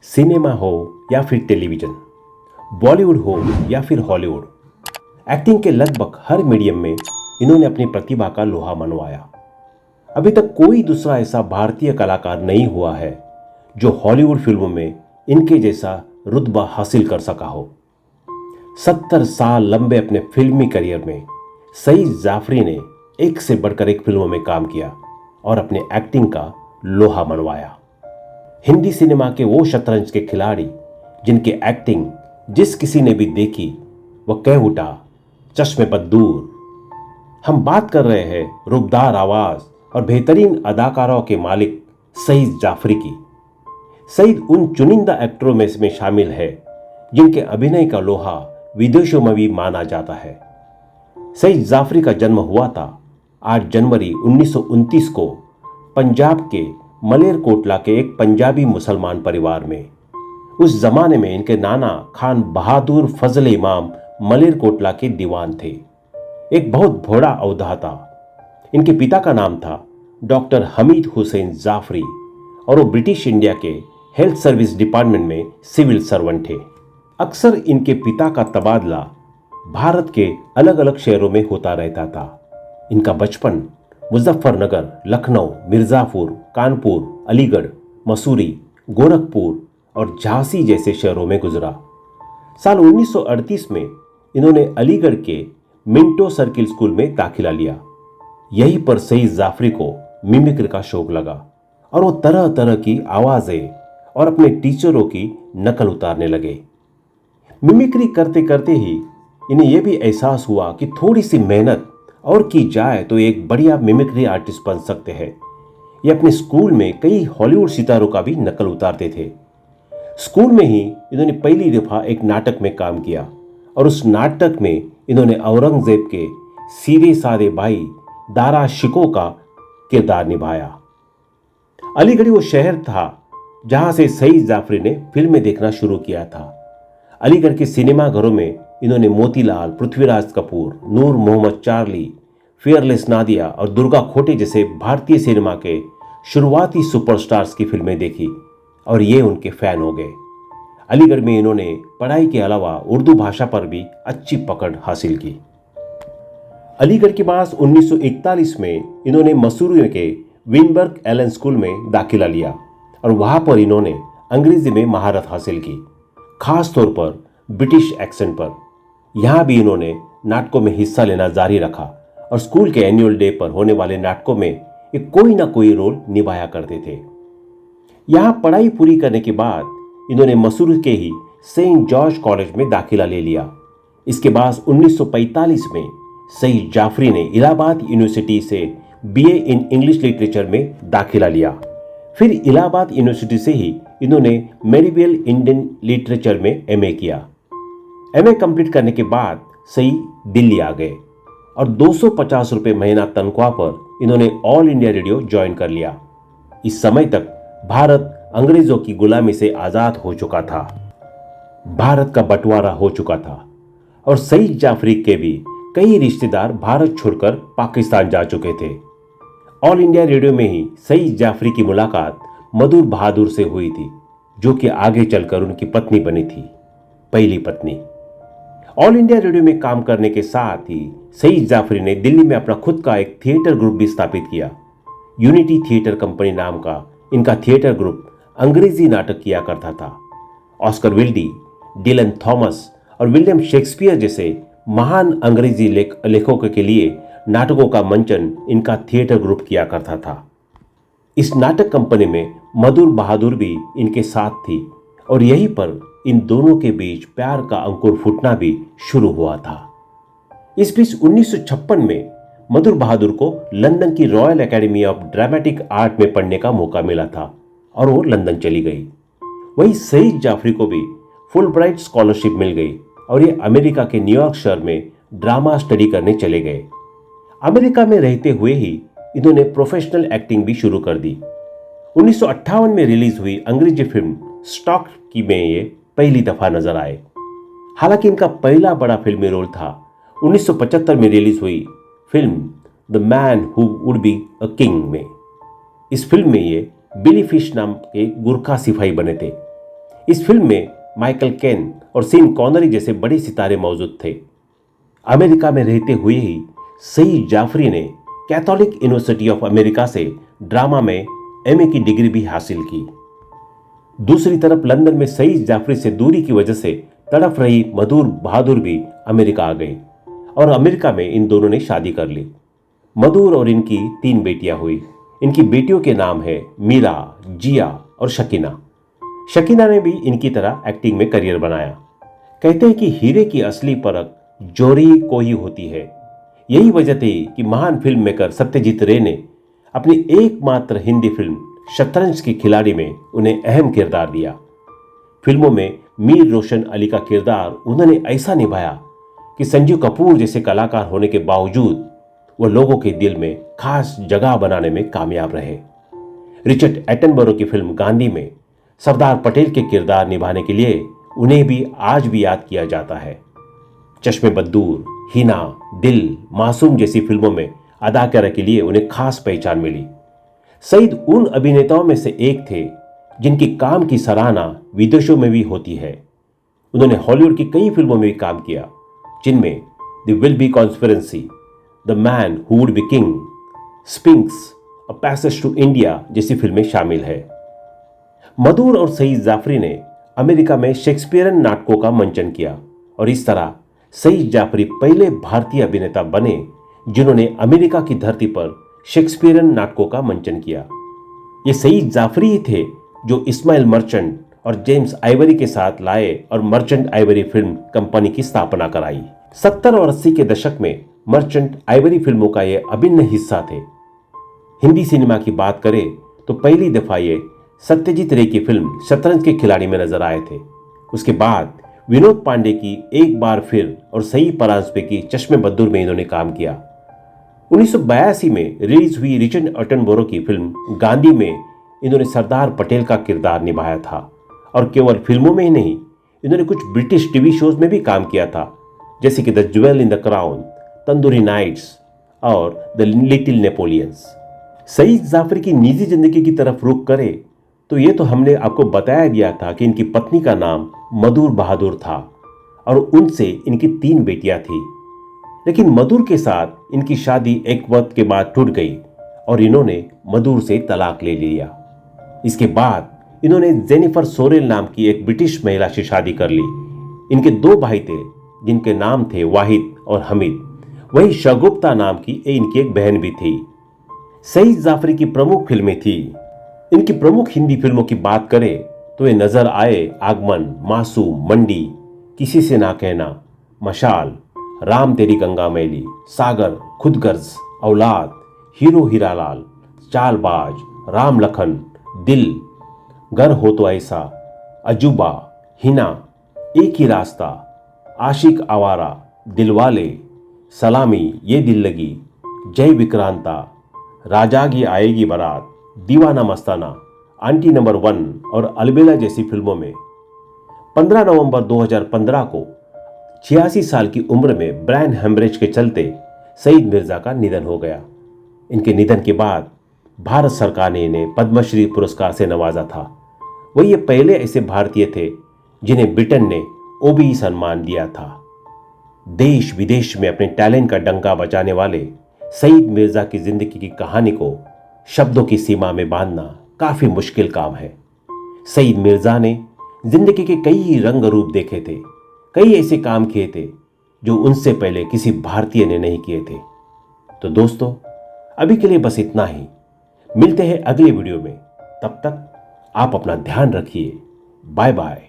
Cinema हो या फिर टेलीविज़न, बॉलीवुड हो या फिर हॉलीवुड, एक्टिंग के लगभग हर मीडियम में इन्होंने अपनी प्रतिभा का लोहा मनवाया। अभी तक कोई दूसरा ऐसा भारतीय कलाकार नहीं हुआ है जो हॉलीवुड फिल्मों में इनके जैसा रुतबा हासिल कर सका हो। 70 साल लंबे अपने फिल्मी करियर में सईद जाफरी ने एक से बढ़कर एक फिल्मों में काम किया और अपने एक्टिंग का लोहा मनवाया। हिंदी सिनेमा के वो शतरंज के खिलाड़ी जिनकी एक्टिंग जिस किसी ने भी देखी वह कह उठा, चश्मे पर दूर। हम बात कर रहे हैं रूपदार आवाज और बेहतरीन अदाकारों के मालिक सईद जाफरी की। सईद उन चुनिंदा एक्टरों में शामिल है जिनके अभिनय का लोहा विदेशों में भी माना जाता है। सईद जाफरी का जन्म हुआ था 8 जनवरी 1929 को पंजाब के मलेरकोटला के एक पंजाबी मुसलमान परिवार में। उस जमाने में इनके नाना खान बहादुर फजल इमाम मलेरकोटला के दीवान थे, एक बहुत भोड़ा अवधाता। इनके पिता का नाम था डॉक्टर हमीद हुसैन जाफरी और वो ब्रिटिश इंडिया के हेल्थ सर्विस डिपार्टमेंट में सिविल सर्वेंट थे। अक्सर इनके पिता का तबादला भारत के अलग अलग शहरों में होता रहता था। इनका बचपन मुजफ्फरनगर, लखनऊ, मिर्जापुर, कानपुर, अलीगढ़, मसूरी, गोरखपुर और झांसी जैसे शहरों में गुजरा। साल 1938 में इन्होंने अलीगढ़ के मिंटो सर्किल स्कूल में दाखिला लिया। यहीं पर सईद जाफरी को मिमिक्री का शौक लगा और वो तरह तरह की आवाजें और अपने टीचरों की नकल उतारने लगे। मिमिक्री करते करते ही इन्हें यह भी एहसास हुआ कि थोड़ी सी मेहनत और की जाए तो एक बढ़िया मिमिक्री आर्टिस्ट बन सकते हैं। ये अपने स्कूल में कई हॉलीवुड सितारों का भी नकल उतारते थे। स्कूल में ही इन्होंने पहली दफा एक नाटक में काम किया और उस नाटक में इन्होंने औरंगजेब के सीधे साधे भाई दारा शिको का किरदार निभाया। अलीगढ़ वो शहर था जहां से सईद जाफरी ने फिल्में देखना शुरू किया था। अलीगढ़ के सिनेमा घरों में इन्होंने मोतीलाल, पृथ्वीराज कपूर, नूर मोहम्मद चार्ली, फियरलेस नादिया और दुर्गा खोटे जैसे भारतीय सिनेमा के शुरुआती सुपरस्टार्स की फिल्में देखी और ये उनके फैन हो गए। अलीगढ़ में इन्होंने पढ़ाई के अलावा उर्दू भाषा पर भी अच्छी पकड़ हासिल की। अलीगढ़ के बाद 1941 में इन्होंने मसूरी के विनबर्ग एलन स्कूल में दाखिला लिया और वहां पर इन्होंने अंग्रेजी में महारत हासिल की, खास तौर पर ब्रिटिश एक्सेंट पर। यहां भी इन्होंने नाटकों में हिस्सा लेना जारी रखा और स्कूल के एनुअल डे पर होने वाले नाटकों में एक कोई ना कोई रोल निभाया करते थे। यहां पढ़ाई पूरी करने के बाद इन्होंने मसूरी के ही सेंट जॉर्ज कॉलेज में दाखिला ले लिया। इसके बाद 1945 में सईद जाफरी ने इलाहाबाद यूनिवर्सिटी से बीए इन इंग्लिश लिटरेचर में दाखिला लिया। फिर इलाहाबाद यूनिवर्सिटी से ही इन्होंने मेरीवेल इंडियन लिटरेचर में एमए किया। एमए कंप्लीट करने के बाद सईद दिल्ली आ गए और 250 रुपये महीना तनख्वाह पर इन्होंने ऑल इंडिया रेडियो ज्वाइन कर लिया। इस समय तक भारत अंग्रेजों की गुलामी से आजाद हो चुका था, भारत का बंटवारा हो चुका था और सईद जाफरी के भी कई रिश्तेदार भारत छोड़कर पाकिस्तान जा चुके थे। ऑल इंडिया रेडियो में ही सईद जाफरी की मुलाकात मधुर बहादुर से हुई थी, जो कि आगे चलकर उनकी पत्नी बनी थी, पहली पत्नी। ऑल इंडिया रेडियो में काम करने के साथ ही सईद जाफरी ने दिल्ली में अपना खुद का एक थिएटर ग्रुप भी स्थापित किया। यूनिटी थिएटर कंपनी नाम का इनका थिएटर ग्रुप अंग्रेजी नाटक किया करता था। ऑस्कर विल्डी, डिलन थॉमस और विलियम शेक्सपियर जैसे महान अंग्रेजी लेखकों के लिए नाटकों का मंचन इनका थिएटर ग्रुप किया करता था। इस नाटक कंपनी में मधुर बहादुर भी इनके साथ थी और यहीं पर इन दोनों के बीच प्यार का अंकुर फूटना भी शुरू हुआ था। इस बीच 1956 में मधुर बहादुर को लंदन की royal academy of dramatic art में पढ़ने का मौका मिला था और वो लंदन चली गई। वहीं सईद जाफरी को भी फुल ब्राइट स्कॉलरशिप मिल गई और ये अमेरिका के न्यूयॉर्क शहर में ड्रामा स्टडी करने चले गए। अमेरिका में रहते हुए ही इन्होंने प्रोफेशनल एक्टिंग भी शुरू कर दी। 1958 में रिलीज हुई अंग्रेजी फिल्म स्टॉक की में ये पहली दफा नजर आए। हालांकि इनका पहला बड़ा फिल्मी रोल था 1975 में रिलीज हुई film the man who would be a king में। इस फिल्म में ये बिली फिश नाम के गुरखा सिपाही बने थे। इस फिल्म में माइकल केन और सीन कॉनरी जैसे बड़े सितारे मौजूद थे। अमेरिका में रहते हुए ही सईद जाफरी ने कैथोलिक यूनिवर्सिटी ऑफ अमेरिका से ड्रामा में एमए की डिग्री भी हासिल की। दूसरी तरफ लंदन में सईद जाफरी से दूरी की वजह से तड़फ रही मधुर बहादुर भी अमेरिका आ गई और अमेरिका में इन दोनों ने शादी कर ली। मधुर और इनकी 3 बेटियां हुई। इनकी बेटियों के नाम है मीरा, जिया और शकीना। शकीना ने भी इनकी तरह एक्टिंग में करियर बनाया। कहते हैं कि हीरे की असली परख जोरी को ही होती है। यही वजह थी कि महान फिल्म मेकर सत्यजीत रे ने अपनी एकमात्र हिंदी फिल्म शतरंज के खिलाड़ी में उन्हें अहम किरदार दिया। फिल्मों में मीर रोशन अली का किरदार उन्होंने ऐसा निभाया कि संजीव कपूर जैसे कलाकार होने के बावजूद वो लोगों के दिल में खास जगह बनाने में कामयाब रहे। रिचर्ड एटनबरो की फिल्म गांधी में सरदार पटेल के किरदार निभाने के लिए उन्हें भी आज भी याद किया जाता है। चश्मे बद्दूर, हिना, दिल, मासूम जैसी फिल्मों में अदाकारी के लिए उन्हें खास पहचान मिली। सईद उन अभिनेताओं में से एक थे जिनकी काम की सराहना विदेशों में भी होती है। उन्होंने हॉलीवुड की कई फिल्मों में भी काम किया, जिनमें the Wilby conspiracy, the man who would be king, sphinx, a passage to India जैसी फिल्में शामिल है। मधुर और सईद जाफरी ने अमेरिका में शेक्सपियरन नाटकों का मंचन किया और इस तरह सईद जाफरी पहले भारतीय अभिनेता बने जिन्होंने अमेरिका की धरती पर शेक्सपियरन नाटकों का मंचन किया। ये सईद जाफरी ही थे जो इस्माइल मर्चेंट और जेम्स आइवरी के साथ लाए और मर्चेंट आइवरी फिल्म कंपनी की स्थापना कराई। 70 और 80 के दशक में मर्चेंट आइवरी फिल्मों का ये अभिन्न हिस्सा थे। हिंदी सिनेमा की बात करें तो पहली दफा ये सत्यजीत रे की फिल्म शतरंज के खिलाड़ी में नजर आए थे। उसके बाद विनोद पांडे की एक बार फिर और सई परांजपे की चश्मे बद्दूर में इन्होंने काम किया। 1982 में रिलीज हुई रिचर्ड एटनबरो की फिल्म गांधी में इन्होंने सरदार पटेल का किरदार निभाया था और केवल फिल्मों में ही नहीं, इन्होंने कुछ ब्रिटिश टीवी शोज में भी काम किया था, जैसे कि the jewel in the crown, tandoori nights और the little Napoleons. Saeed Jaffrey की निजी जिंदगी की तरफ रुख करें तो ये तो हमने आपको बताया दिया था कि इनकी पत्नी का नाम मधुर बहादुर था और उनसे इनकी 3 बेटियां थी। लेकिन मधुर के साथ इनकी शादी एक वक्त के बाद टूट गई और इन्होंने मधुर से तलाक ले लिया। इसके बाद इन्होंने जेनिफर सोरेल नाम की एक ब्रिटिश महिला से शादी कर ली। इनके 2 भाई थे जिनके नाम थे वाहिद और हमीद। वही शगुप्ता नाम की इनकी एक बहन भी थी। सईद जाफरी की प्रमुख फिल्में थी। इनकी प्रमुख हिंदी फिल्मों की बात करें तो ये नजर आए आगमन, मासूम, मंडी, किसी से ना कहना, मशाल, राम तेरी गंगा मैली, सागर, खुदगर्ज, औलाद, हीरो हीरालाल, चालबाज, राम लखन, दिल, घर हो तो ऐसा, अजूबा, हिना, एक ही रास्ता, आशिक आवारा, दिलवाले, सलामी, ये दिल लगी, जय विक्रांता, राजागी आएगी बारात, दीवाना मस्ताना, आंटी नंबर 1 और अलबेला जैसी फिल्मों में। 15 नवंबर 2015 को 86 साल की उम्र में ब्रेन हेमरेज के चलते सईद मिर्जा का निधन हो गया। इनके निधन के बाद भारत सरकार ने इन्हें पद्मश्री पुरस्कार से नवाजा था। वह ये पहले ऐसे भारतीय थे जिन्हें ब्रिटेन ने ओबीई सम्मान दिया था। देश विदेश में अपने टैलेंट का डंका बजाने वाले सईद मिर्जा की जिंदगी की कहानी को शब्दों की सीमा में बांधना काफी मुश्किल काम है। सईद मिर्जा ने जिंदगी के कई रंग रूप देखे थे, कई ऐसे काम किए थे जो उनसे पहले किसी भारतीय ने नहीं किए थे। तो दोस्तों, अभी के लिए बस इतना ही। मिलते हैं अगले वीडियो में। तब तक आप अपना ध्यान रखिए। Bye bye.